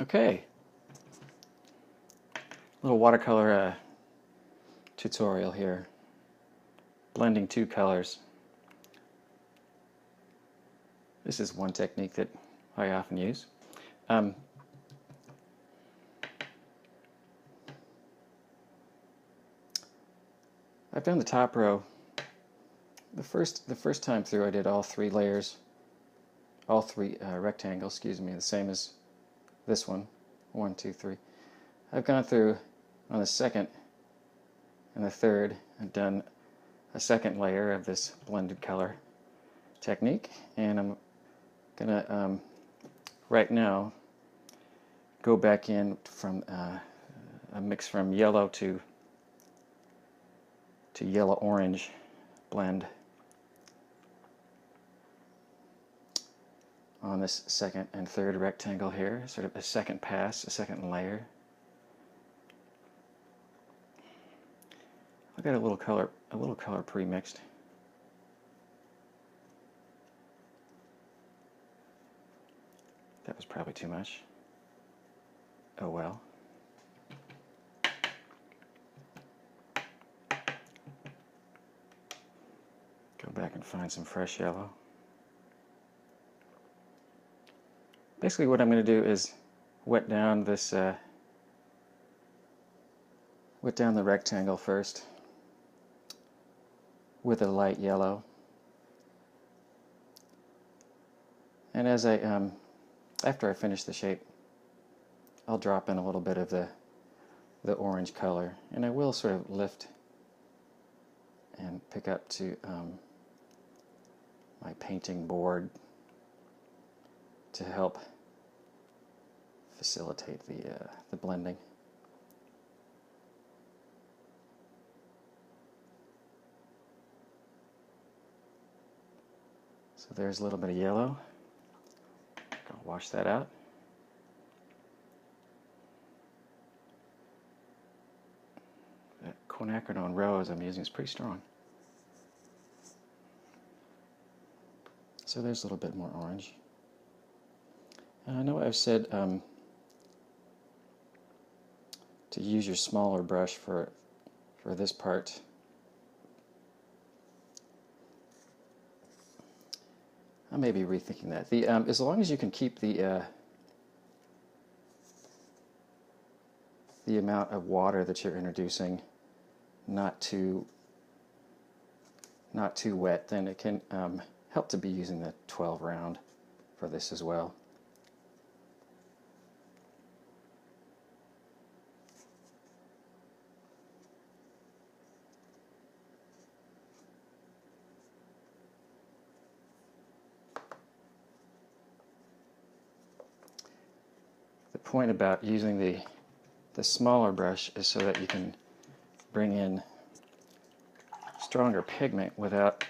Okay, little watercolor tutorial here, blending two colors. This is one technique that I often use. I've done the top row. The first time through I did all three layers, all three rectangles, excuse me, the same as this one, 1, 2, 3. I've gone through on the second and the third and done a second layer of this blended color technique, and I'm gonna right now go back in from a mix from yellow to yellow orange blend on this second and third rectangle here, sort of a second pass, a second layer. I've got a little color pre-mixed. That was probably too much. Oh well. Go back and find some fresh yellow. Basically what I'm going to do is wet down this wet down the rectangle first with a light yellow, and as I after I finish the shape, I'll drop in a little bit of the orange color, and I will sort of lift and pick up to my painting board to help facilitate the blending. So there's a little bit of yellow. I'll wash that out. That quinacridone rose I'm using is pretty strong. So there's a little bit more orange. And I know I've said to use your smaller brush for this part. I may be rethinking that. As long as you can keep the amount of water that you're introducing not too wet, then it can help to be using the 12 round for this as well. The point about using the smaller brush is so that you can bring in stronger pigment without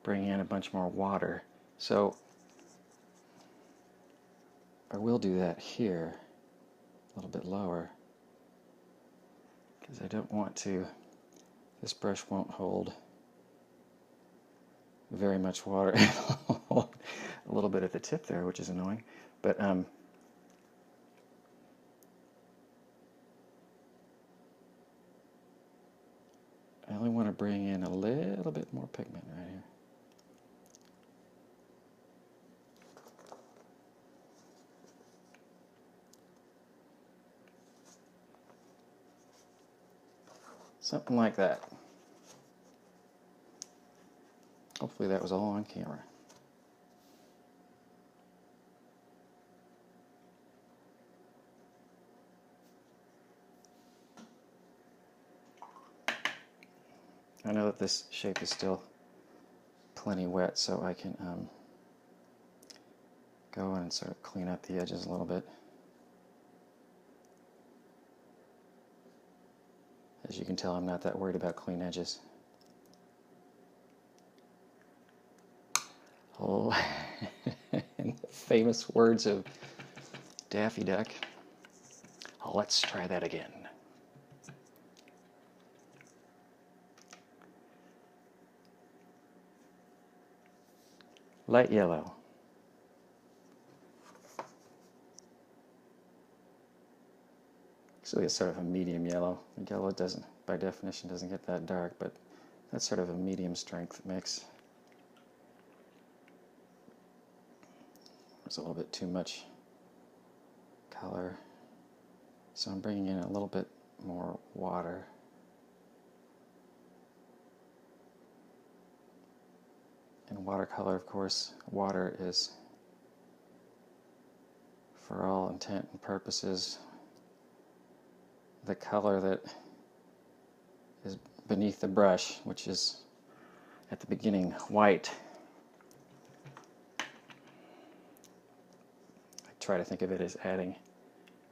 bringing in a bunch more water. So I will do that here, a little bit lower, because I don't want to, this brush won't hold very much water. A little bit at the tip there, which is annoying, but I only want to bring in a little bit more pigment right here. Something like that. Hopefully that was all on camera. I know that this shape is still plenty wet, so I can go and sort of clean up the edges a little bit. As you can tell, I'm not that worried about clean edges. Oh, in the famous words of Daffy Duck, let's try that again. Light yellow. So it's sort of a medium yellow. The yellow doesn't, by definition, doesn't get that dark, but that's sort of a medium strength mix. There's a little bit too much color, so I'm bringing in a little bit more water. In watercolor, of course, water is, for all intent and purposes, the color that is beneath the brush, which is at the beginning white. I try to think of it as adding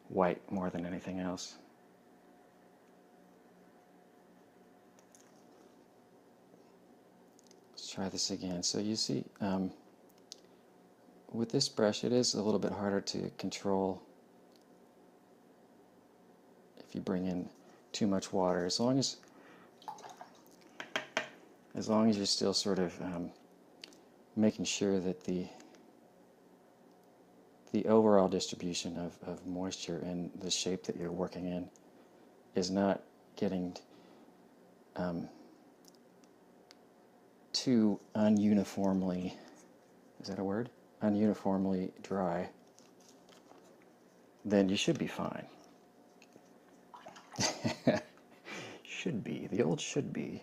white more than anything else. Let's try this again. So you see, with this brush, it is a little bit harder to control if you bring in too much water. As long as you're still sort of making sure that the overall distribution of moisture in the shape that you're working in is not getting too ununiformly, is that a word? Ununiformly dry, then you should be fine. Should be, the old should be.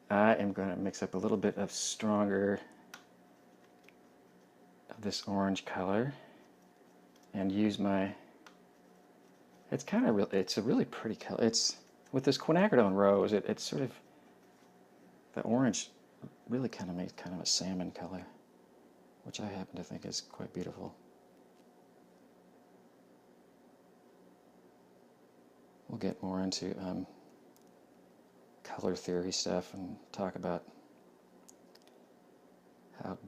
I am going to mix up a little bit of stronger of this orange color and use my, it's kind of, it's a really pretty color. It's, with this quinacridone rose, it's sort of, the orange really kind of makes kind of a salmon color, which I happen to think is quite beautiful. We'll get more into color theory stuff and talk about how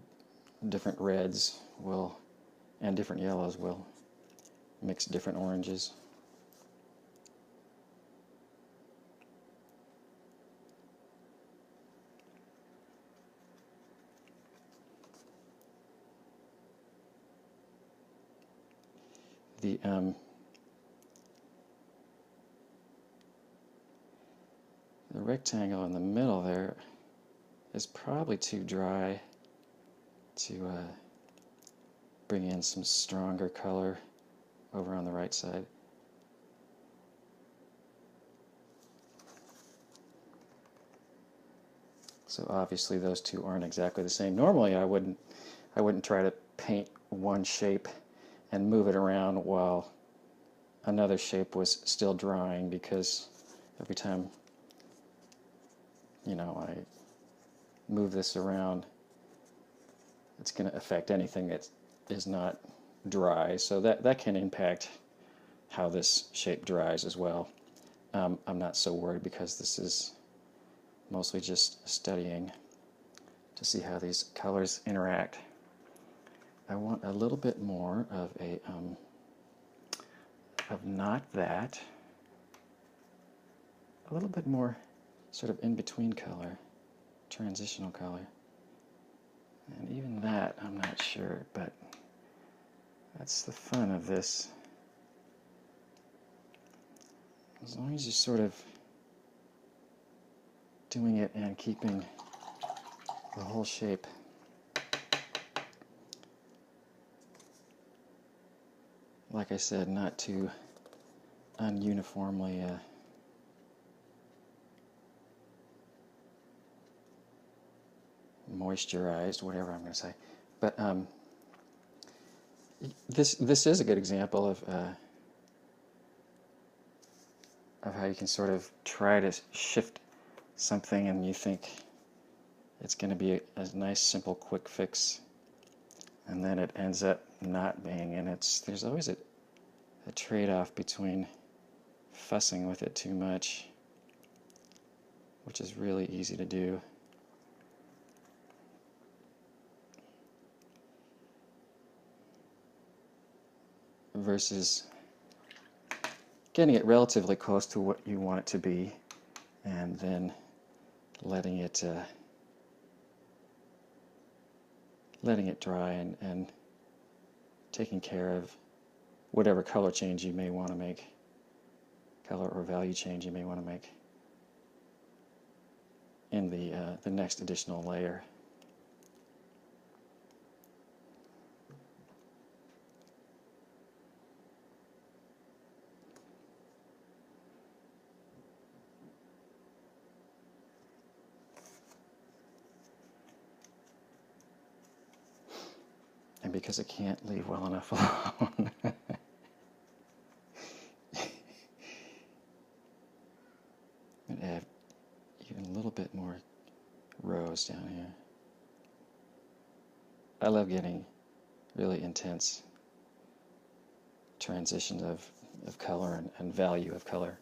different reds will, and different yellows will mix different oranges. The rectangle in the middle there is probably too dry to bring in some stronger color over on the right side. So obviously those two aren't exactly the same. Normally I wouldn't try to paint one shape and move it around while another shape was still drying, because every time, you know, I move this around, it's going to affect anything that is not dry. So that can impact how this shape dries as well. I'm not so worried because this is mostly just studying to see how these colors interact. I want a little bit more of a not that, a little bit more sort of in-between color, transitional color. And even that, I'm not sure, but that's the fun of this. As long as you're sort of doing it and keeping the whole shape like I said, not too ununiformly moisturized, whatever I'm going to say. But this is a good example of how you can sort of try to shift something and you think it's going to be a nice, simple, quick fix, and then it ends up not being. And there's always a trade-off between fussing with it too much, which is really easy to do, versus getting it relatively close to what you want it to be and then letting it dry and taking care of whatever color change you may want to make color or value change you may want to make in the next additional layer. And because I can't leave well enough alone, I'm going to add even a little bit more rose down here. I love getting really intense transitions of color and value of color.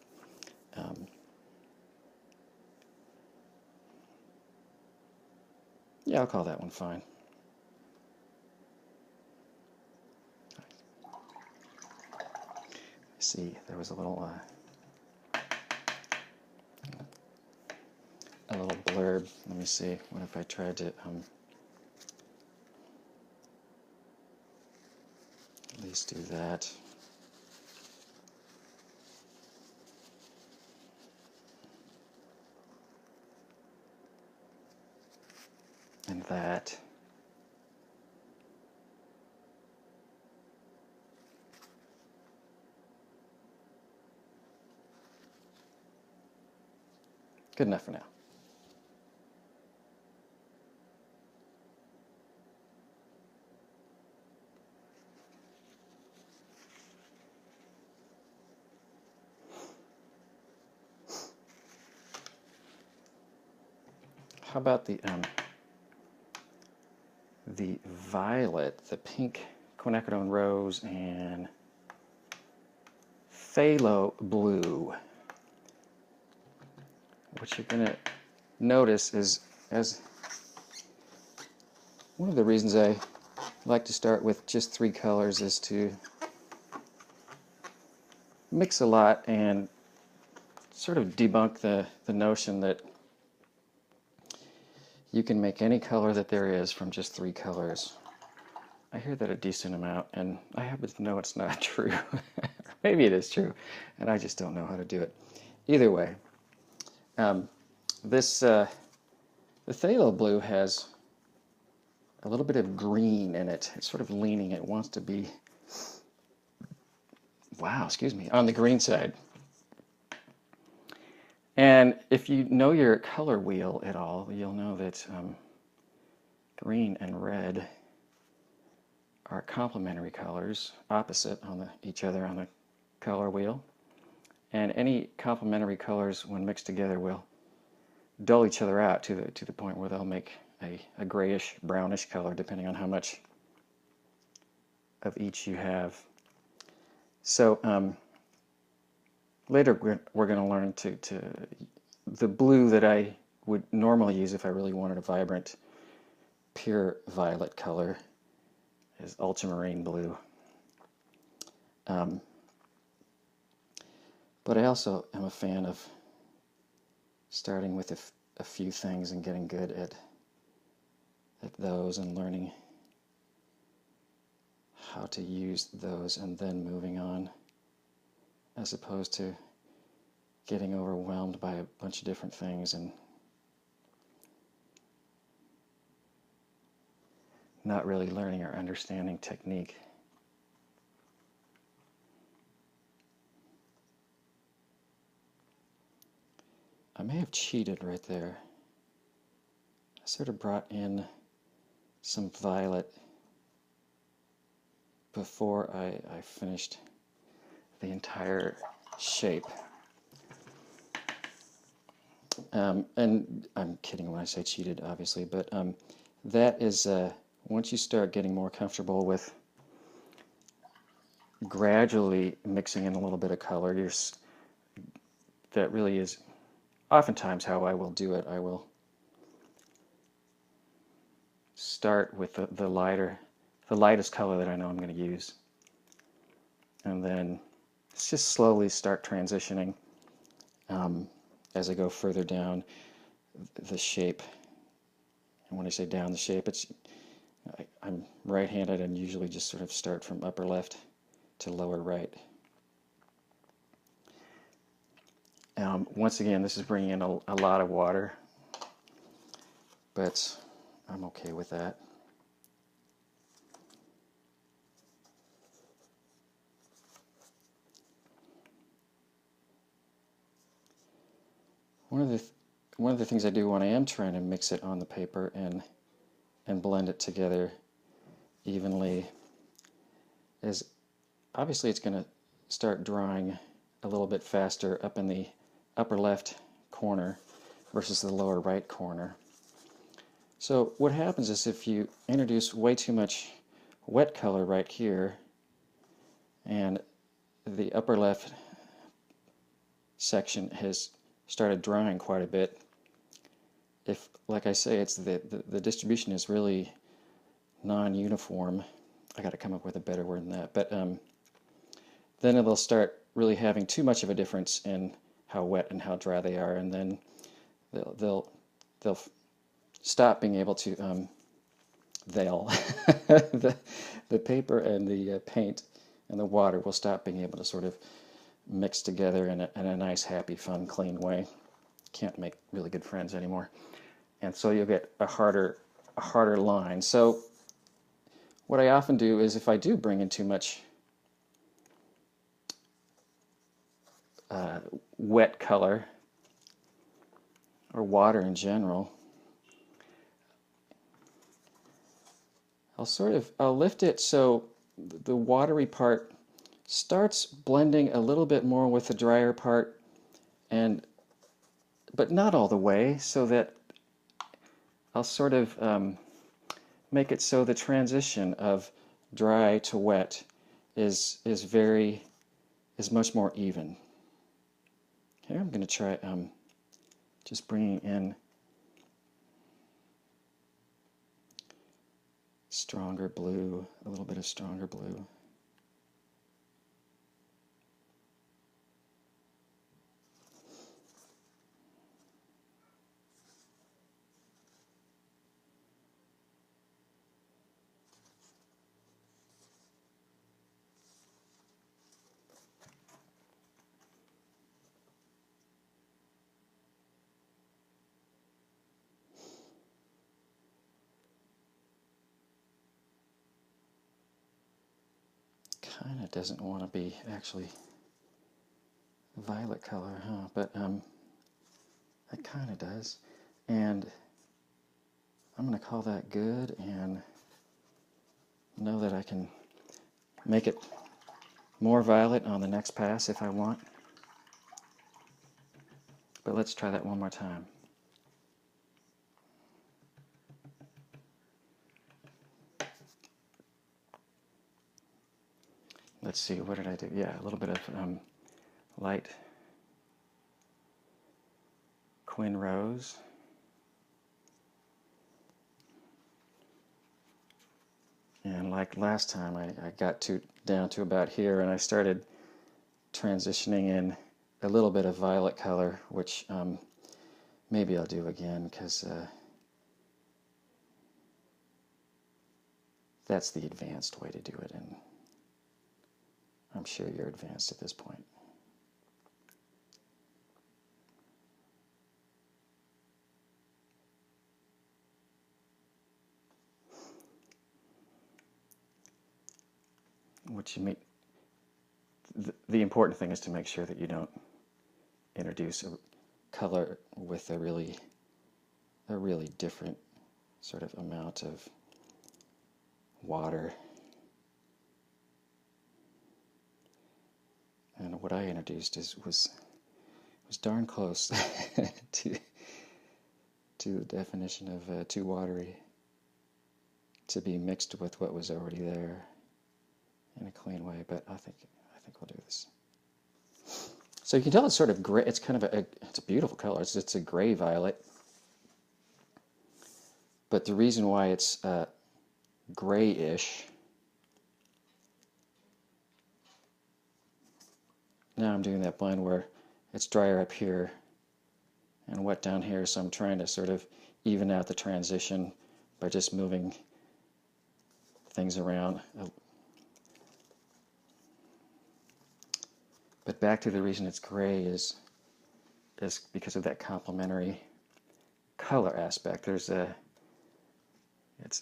Yeah, I'll call that one fine. See, there was a little blurb. Let me see. What if I tried to at least do that? And that. Good enough for now. How about the violet, the pink quinacridone rose, and phthalo blue? What you're going to notice is, as one of the reasons I like to start with just 3 colors is to mix a lot and sort of debunk the notion that you can make any color that there is from just 3 colors. I hear that a decent amount, and I happen to know it's not true. Maybe it is true, and I just don't know how to do it. Either way, the phthalo blue has a little bit of green in it. It's sort of leaning. It wants to be, wow, excuse me, on the green side. And if you know your color wheel at all, you'll know that green and red are complementary colors, opposite on each other on the color wheel. And any complementary colors, when mixed together, will dull each other out to the point where they'll make a grayish, brownish color, depending on how much of each you have. So later we're going to learn to the blue that I would normally use if I really wanted a vibrant, pure violet color is ultramarine blue. But I also am a fan of starting with a few things and getting good at those and learning how to use those and then moving on, as opposed to getting overwhelmed by a bunch of different things and not really learning or understanding technique. I may have cheated right there. I sort of brought in some violet before I finished the entire shape. And I'm kidding when I say cheated, obviously, but that is, once you start getting more comfortable with gradually mixing in a little bit of color, that really is oftentimes how I will do it. I will start with the lightest color that I know I'm going to use, and then just slowly start transitioning as I go further down the shape. And when I say down the shape, I'm right-handed and usually just sort of start from upper left to lower right. Once again, this is bringing in a lot of water, but I'm okay with that. One of the things I do when I am trying to mix it on the paper and blend it together evenly is obviously it's going to start drying a little bit faster up in the upper left corner versus the lower right corner. So what happens is if you introduce way too much wet color right here and the upper left section has started drying quite a bit, if, like I say, it's the distribution is really non-uniform. I got to come up with a better word than that, but then it'll start really having too much of a difference in how wet and how dry they are, and then they'll stop being able to the paper and the paint and the water will stop being able to sort of mix together in a nice, happy, fun, clean way. Can't make really good friends anymore, and so you'll get a harder line. So what I often do is if I do bring in too much wet color or water in general, I'll lift it so the watery part starts blending a little bit more with the drier part, but not all the way, so that I'll sort of make it so the transition of dry to wet is much more even. Here I'm going to try just bringing in stronger blue, a little bit of stronger blue. Kind of doesn't want to be actually violet color, huh? But it kind of does. And I'm going to call that good and know that I can make it more violet on the next pass if I want. But let's try that one more time. Let's see, what did I do? Yeah, a little bit of light Quin Rose. And like last time, I got down to about here, and I started transitioning in a little bit of violet color, which maybe I'll do again, because that's the advanced way to do it, and I'm sure you're advanced at this point. What you mean? The important thing is to make sure that you don't introduce a color with a really different sort of amount of water. And what I introduced was darn close to the definition of too watery to be mixed with what was already there in a clean way. But I think we'll do this. So you can tell it's sort of gray. It's kind of it's a beautiful color. It's a gray violet. But the reason why it's grayish, now I'm doing that blend where it's drier up here and wet down here, so I'm trying to sort of even out the transition by just moving things around. But back to the reason it's gray is is because of that complementary color aspect. It's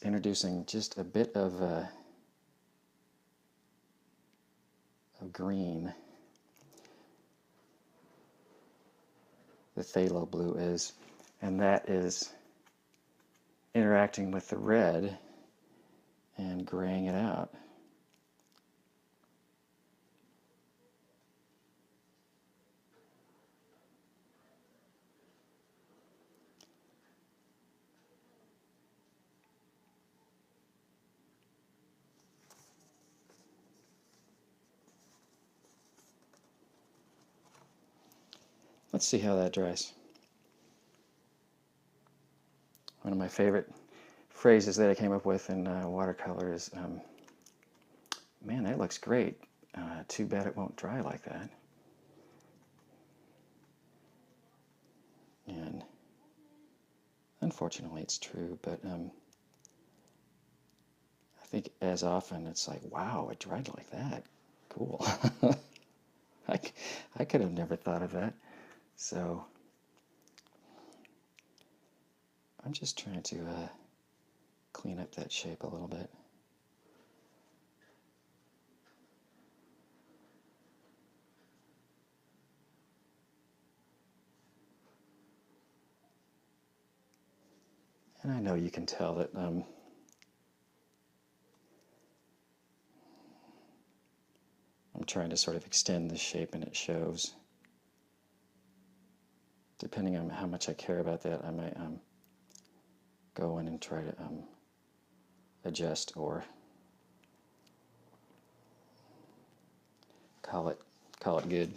introducing just a bit of green. The phthalo blue is, and that is interacting with the red and graying it out. Let's see how that dries. One of my favorite phrases that I came up with in watercolor is, man, that looks great. Too bad it won't dry like that. And unfortunately it's true, but I think as often it's like, wow, it dried like that. Cool. I could have never thought of that. So I'm just trying to clean up that shape a little bit. And I know you can tell that I'm trying to sort of extend the shape, and it shows. Depending on how much I care about that, I might go in and try to adjust or call it good.